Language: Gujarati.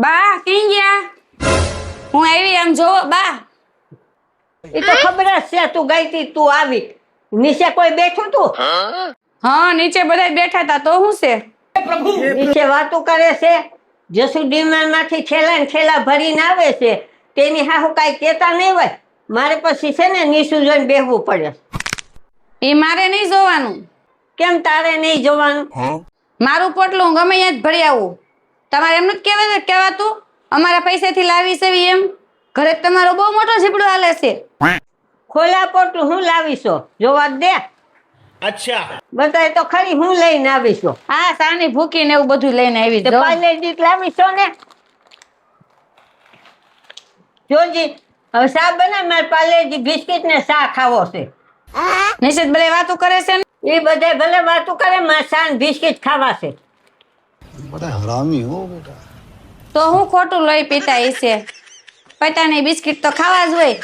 બા કઈ ગયા? હું આવી આમ જોવો બા. એ તો ખબર જ છે તું ગઈ તી તું આવી નીચે કોઈ બેઠું તું હા નીચે બધા બેઠા હતા તો શું છે? નીચે વાતો કરે છે જસુ ડીમાન માંથી થેલા ને થેલા ભરીને આવે છે તેની હાહુ કાંઈ કહેતા નહીં હોય મારે પછી છે ને નીચું જોઈને બેહવું પડે એ મારે નહીં જોવાનું. કેમ તારે નહીં જોવાનું મારું પોટલું ગમે ત્યાં જ ભરી આવું. તમારે એમ નથી કહેવાતું અમારા પૈસાથી લાવી છે એમ? ઘરે તમારો બહુ મોટો ઝીપડો હાલે છે. ખોલા પોટું હું લાવીશો જોવા દે अच्छा બતાય તો ખરી હું લઈને આવીશો હા સાની ભૂકી ને એવું બધું લઈને આવી તે પાલેજી લાવીશો ને જોજી હવે શા બના મારે પાલેજી બિસ્કિટ ને શા ખાવો છે નિશિત બધા વાતો કરે છે ને? એ બધા ભલે વાતું કરે મારે શા ને બિસ્કિટ ખાવા છે बड़ा हरामी हो बेटा। તો હું ખોટું લોહી પીતા હશે. પટાની બિસ્કિટ તો ખાવા જ હોય.